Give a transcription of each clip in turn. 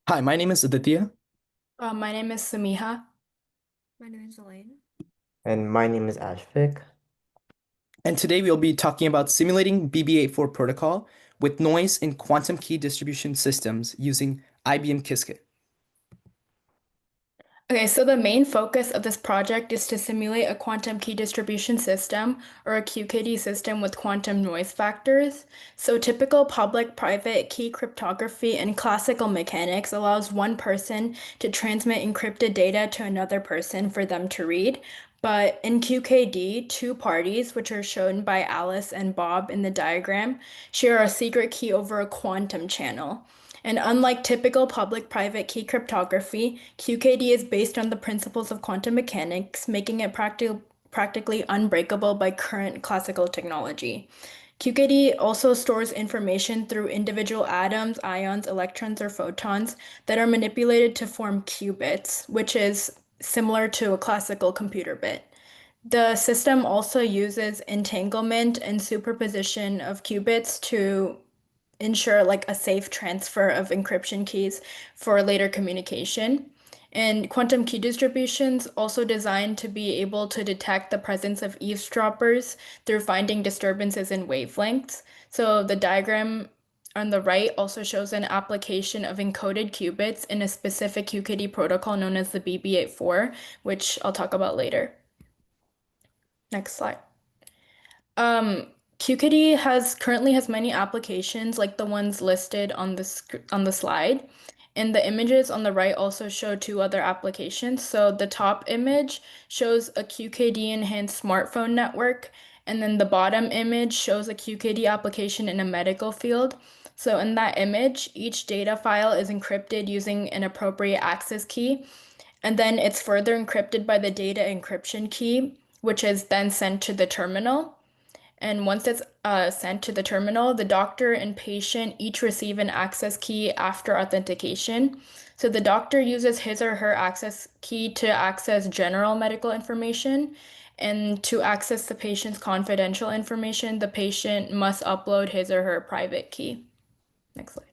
Hi, my name is Aditya. My name is Samiha. My name is Elaine. And my name is Ashvik. And today we'll be talking about simulating BB84 protocol with noise in quantum key distribution systems using IBM Qiskit. Okay, so the main focus of this project is to simulate a quantum key distribution system, or a QKD system with quantum noise factors. So typical public-private key cryptography and classical mechanics allows one person to transmit encrypted data to another person for them to read. But in QKD, two parties, which are shown by Alice and Bob in the diagram, share a secret key over a quantum channel. And unlike typical public-private key cryptography, QKD is based on the principles of quantum mechanics, making it practically unbreakable by current classical technology. QKD also stores information through individual atoms, ions, electrons, or photons that are manipulated to form qubits, which is similar to a classical computer bit. The system also uses entanglement and superposition of qubits to ensure like a safe transfer of encryption keys for later communication. And quantum key distributions also designed to be able to detect the presence of eavesdroppers through finding disturbances in wavelengths. So the diagram on the right also shows an application of encoded qubits in a specific QKD protocol known as the BB84, which I'll talk about later. Next slide. QKD currently has many applications like the ones listed on the slide. And the images on the right also show two other applications. So the top image shows a QKD enhanced smartphone network, and then the bottom image shows a QKD application in a medical field. So in that image, each data file is encrypted using an appropriate access key, and then it's further encrypted by the data encryption key, which is then sent to the terminal. And once it's sent to the terminal, the doctor and patient each receive an access key after authentication. So the doctor uses his or her access key to access general medical information. And to access the patient's confidential information, the patient must upload his or her private key. Next slide.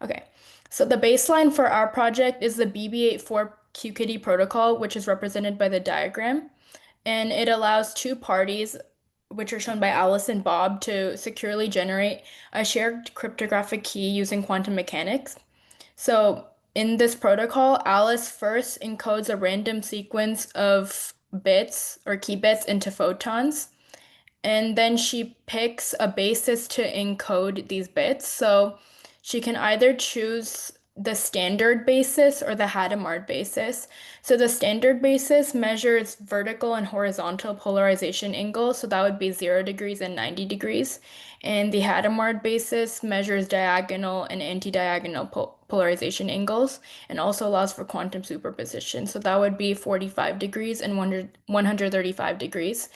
Okay, so the baseline for our project is the BB84 QKD protocol, which is represented by the diagram. And it allows two parties, which are shown by Alice and Bob, to securely generate a shared cryptographic key using quantum mechanics. So in this protocol, Alice first encodes a random sequence of bits or key bits into photons, and then she picks a basis to encode these bits. So she can either choose the standard basis or the Hadamard basis. So the standard basis measures vertical and horizontal polarization angles, so that would be 0 degrees and 90 degrees. And the Hadamard basis measures diagonal and anti-diagonal polarization angles and also allows for quantum superposition. So that would be 45 degrees and 135 degrees.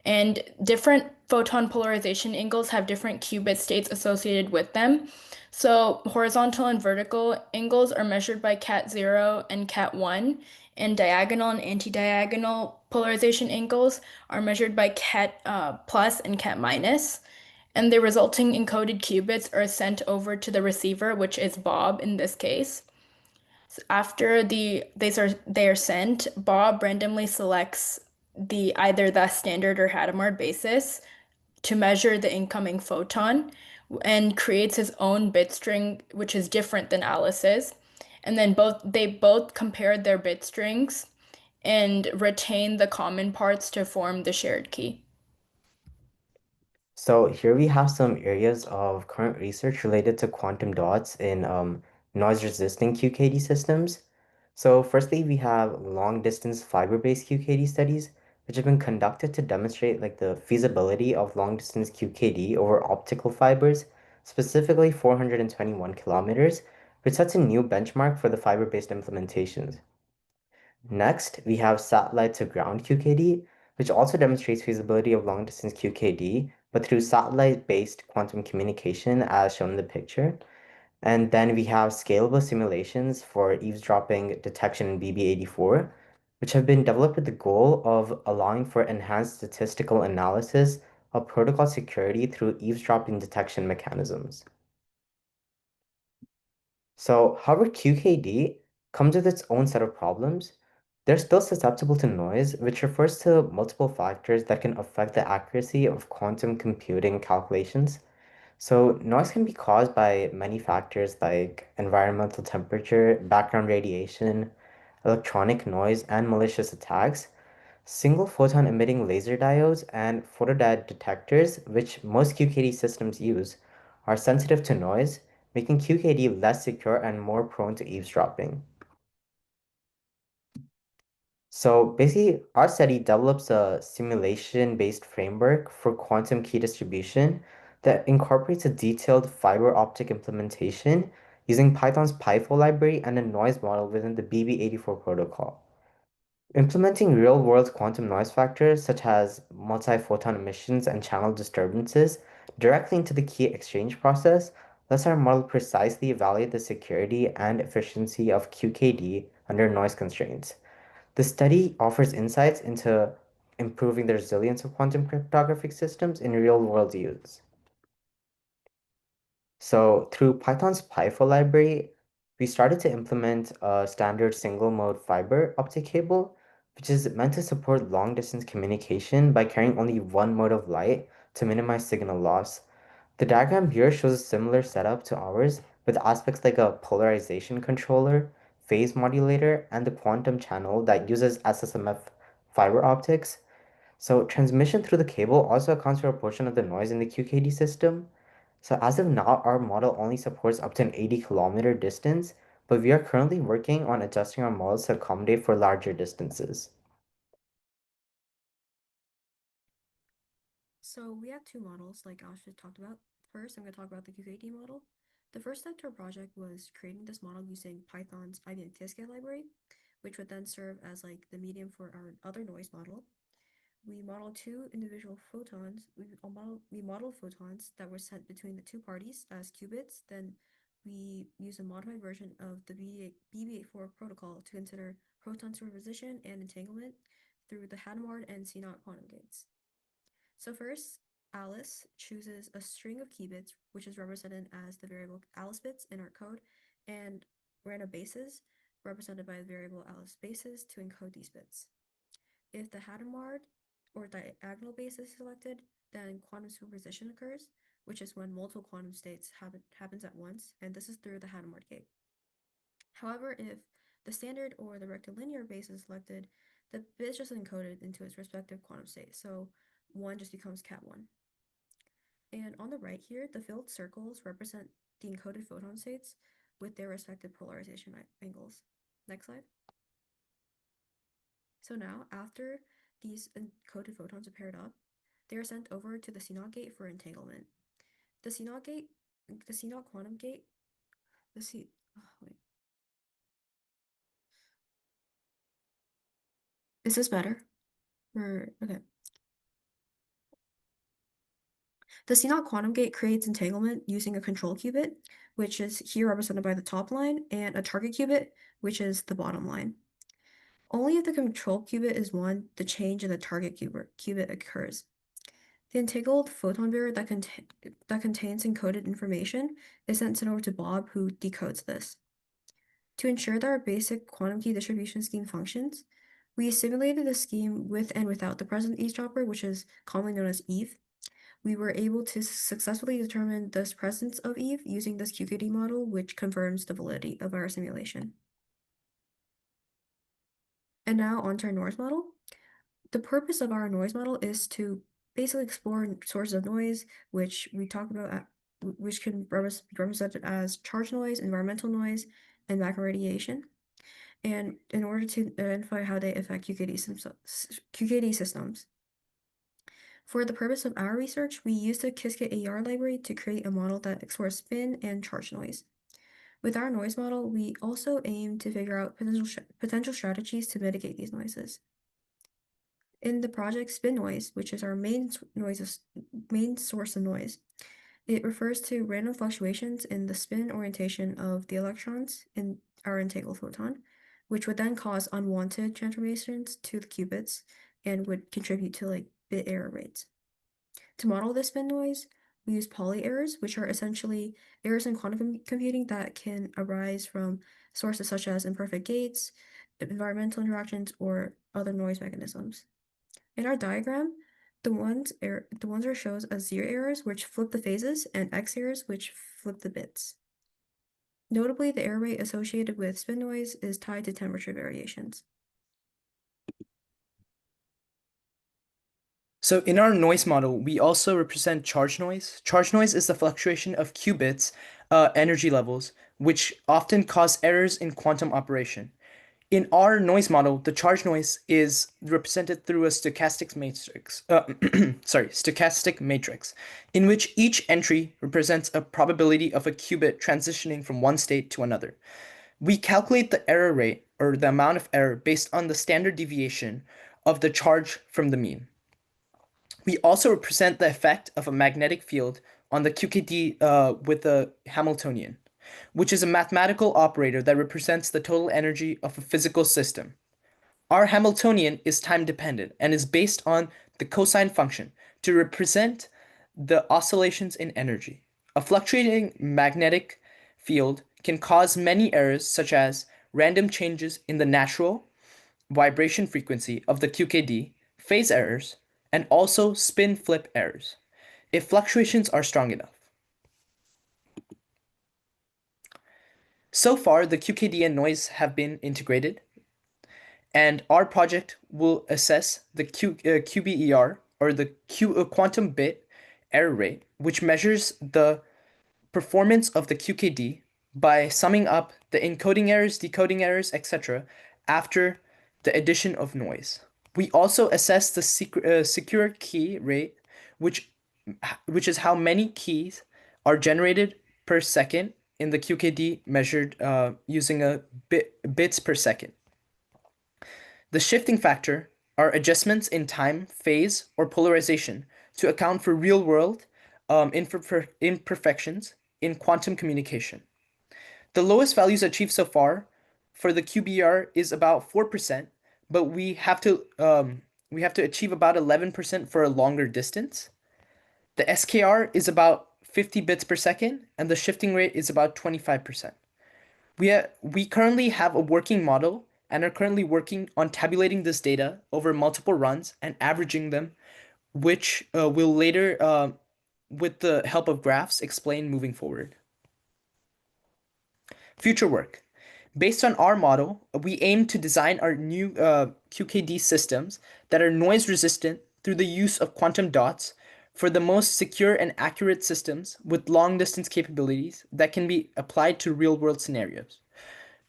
And different photon polarization angles have different qubit states associated with them. So horizontal and vertical angles are measured by cat 0 and cat 1, and diagonal and anti-diagonal polarization angles are measured by cat plus and cat minus. And the resulting encoded qubits are sent over to the receiver, which is Bob in this case. So after they are sent, Bob randomly selects either the standard or Hadamard basis to measure the incoming photon and creates his own bit string, which is different than Alice's. And then they both compared their bit strings and retain the common parts to form the shared key. So here we have some areas of current research related to quantum dots in noise-resistant QKD systems. So firstly, we have long-distance fiber-based QKD studies, which have been conducted to demonstrate like the feasibility of long-distance QKD over optical fibers, specifically 421 kilometers, which sets a new benchmark for the fiber-based implementations. Next, we have satellite to ground QKD, which also demonstrates feasibility of long distance QKD, but through satellite-based quantum communication as shown in the picture. And then we have scalable simulations for eavesdropping detection in BB84, which have been developed with the goal of allowing for enhanced statistical analysis of protocol security through eavesdropping detection mechanisms. So, however, QKD comes with its own set of problems. They're still susceptible to noise, which refers to multiple factors that can affect the accuracy of quantum computing calculations. So, noise can be caused by many factors like environmental temperature, background radiation, electronic noise, and malicious attacks. Single photon emitting laser diodes and photodiode detectors, which most QKD systems use, are sensitive to noise, making QKD less secure and more prone to eavesdropping. So basically, our study develops a simulation-based framework for quantum key distribution that incorporates a detailed fiber optic implementation using Python's PyFo library and a noise model within the BB84 protocol. Implementing real-world quantum noise factors such as multi-photon emissions and channel disturbances directly into the key exchange process lets our model precisely evaluate the security and efficiency of QKD under noise constraints. The study offers insights into improving the resilience of quantum cryptographic systems in real-world use. So through Python's PyFo library, we started to implement a standard single mode fiber optic cable, which is meant to support long distance communication by carrying only one mode of light to minimize signal loss. The diagram here shows a similar setup to ours with aspects like a polarization controller, phase modulator, and the quantum channel that uses SSMF fiber optics. So transmission through the cable also accounts for a portion of the noise in the QKD system. So as of now, our model only supports up to an 80-kilometer distance, but we are currently working on adjusting our models to accommodate for larger distances. So we have two models, like Ash just talked about. First, I'm going to talk about the QKD model. The first step to our project was creating this model using Python's IBM Qiskit library, which would then serve as like the medium for our other noise model. We modeled two individual photons. We modeled photons that were sent between the two parties as qubits. Then we used a modified version of the BB84 protocol to consider proton superposition and entanglement through the Hadamard and CNOT quantum gates. So first, Alice chooses a string of qubits, which is represented as the variable Alice bits in our code, and random bases, represented by the variable Alice bases, to encode these bits. If the Hadamard or diagonal base is selected, then quantum superposition occurs, which is when multiple quantum states happens at once, and this is through the Hadamard gate. However, if the standard or the rectilinear base is selected, the bit is just encoded into its respective quantum state, so 1 just becomes cat1. And on the right here, the filled circles represent the encoded photon states with their respective polarization angles. Next slide. So now, after these encoded photons are paired up, they are sent over to the CNOT gate for entanglement. The CNOT quantum gate, wait. Is this better? Okay. The CNOT quantum gate creates entanglement using a control qubit, which is here represented by the top line, and a target qubit, which is the bottom line. Only if the control qubit is 1, the change in the target qubit occurs. The entangled photon bearer that contains encoded information is sent over to Bob, who decodes this. To ensure that our basic quantum key distribution scheme functions, we simulated the scheme with and without the present eavesdropper, which is commonly known as Eve. We were able to successfully determine the presence of Eve using this QKD model, which confirms the validity of our simulation. And now onto our noise model. The purpose of our noise model is to basically explore sources of noise, which we talk about, which can be represented as charge noise, environmental noise, and background radiation. And in order to identify how they affect QKD systems. For the purpose of our research, we used the Qiskit AR library to create a model that explores spin and charge noise. With our noise model, we also aim to figure out potential strategies to mitigate these noises. In the project spin noise, which is our main source of noise, it refers to random fluctuations in the spin orientation of the electrons in our entangled photon, which would then cause unwanted transformations to the qubits and would contribute to bit error rates. To model this spin noise, we use poly errors, which are essentially errors in quantum computing that can arise from sources such as imperfect gates, environmental interactions, or other noise mechanisms. In our diagram, the ones are shows as zero errors, which flip the phases, and X errors, which flip the bits. Notably, the error rate associated with spin noise is tied to temperature variations. So in our noise model, we also represent charge noise. Charge noise is the fluctuation of qubits energy levels, which often cause errors in quantum operation. In our noise model, the charge noise is represented through a stochastic matrix, stochastic matrix, in which each entry represents a probability of a qubit transitioning from one state to another. We calculate the error rate, or the amount of error, based on the standard deviation of the charge from the mean. We also represent the effect of a magnetic field on the QKD with a Hamiltonian, which is a mathematical operator that represents the total energy of a physical system. Our Hamiltonian is time dependent and is based on the cosine function to represent the oscillations in energy. A fluctuating magnetic field can cause many errors, such as random changes in the natural vibration frequency of the QKD, phase errors, and also spin flip errors, if fluctuations are strong enough. So far, the QKD and noise have been integrated, and our project will assess the QBER, or the quantum bit error rate, which measures the performance of the QKD by summing up the encoding errors, decoding errors, etc. after the addition of noise. We also assess the secure key rate, which is how many keys are generated per second in the QKD measured using a bits per second. The shifting factor are adjustments in time, phase, or polarization to account for real-world imperfections in quantum communication. The lowest values achieved so far for the QBR is about 4%, but we have to achieve about 11% for a longer distance. The SKR is about 50 bits per second, and the shifting rate is about 25%. We currently have a working model and are currently working on tabulating this data over multiple runs and averaging them, which will later, with the help of graphs, explain moving forward. Future work. Based on our model, we aim to design our new QKD systems that are noise resistant through the use of quantum dots for the most secure and accurate systems with long distance capabilities that can be applied to real world scenarios.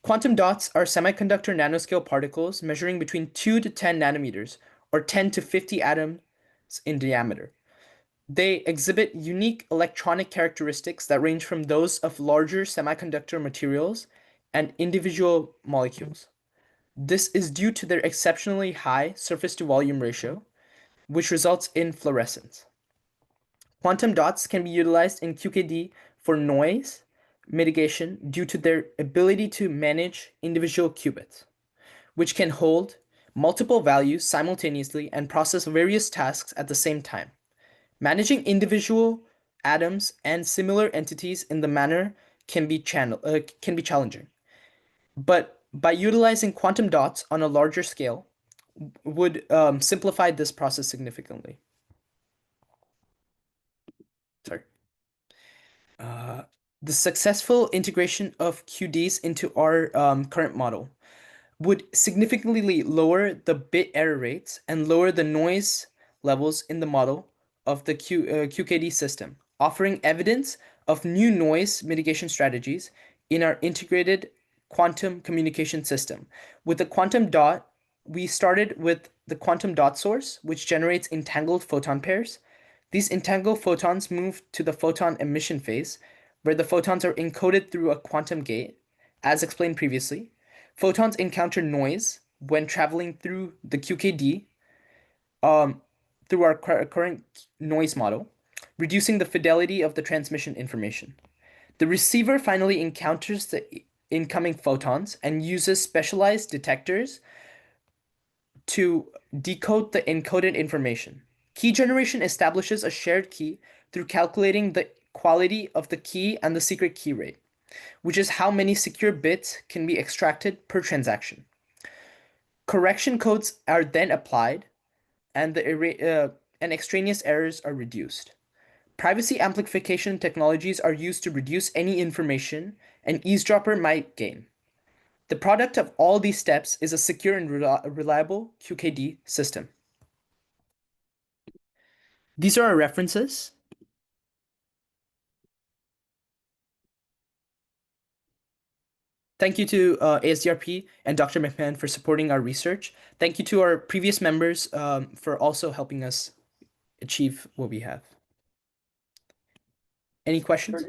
Quantum dots are semiconductor nanoscale particles measuring between 2 to 10 nanometers, or 10 to 50 atoms in diameter. They exhibit unique electronic characteristics that range from those of larger semiconductor materials and individual molecules. This is due to their exceptionally high surface to volume ratio, which results in fluorescence. Quantum dots can be utilized in QKD for noise mitigation due to their ability to manage individual qubits, which can hold multiple values simultaneously and process various tasks at the same time. Managing individual atoms and similar entities in the manner can be challenging, but by utilizing quantum dots on a larger scale would simplify this process significantly. Sorry. The successful integration of QDs into our current model would significantly lower the bit error rates and lower the noise levels in the model of the QKD system, offering evidence of new noise mitigation strategies in our integrated quantum communication system. With the quantum dot, we started with the quantum dot source, which generates entangled photon pairs. These entangled photons move to the photon emission phase, where the photons are encoded through a quantum gate, as explained previously. Photons encounter noise when traveling through the QKD through our current noise model, reducing the fidelity of the transmission information. The receiver finally encounters the incoming photons and uses specialized detectors to decode the encoded information. Key generation establishes a shared key through calculating the quality of the key and the secret key rate, which is how many secure bits can be extracted per transaction. Correction codes are then applied, and and extraneous errors are reduced. Privacy amplification technologies are used to reduce any information an eavesdropper might gain. The product of all these steps is a secure and reliable QKD system. These are our references. Thank you to ASDRP and Dr. McMahon for supporting our research. Thank you to our previous members for also helping us achieve what we have. Any questions?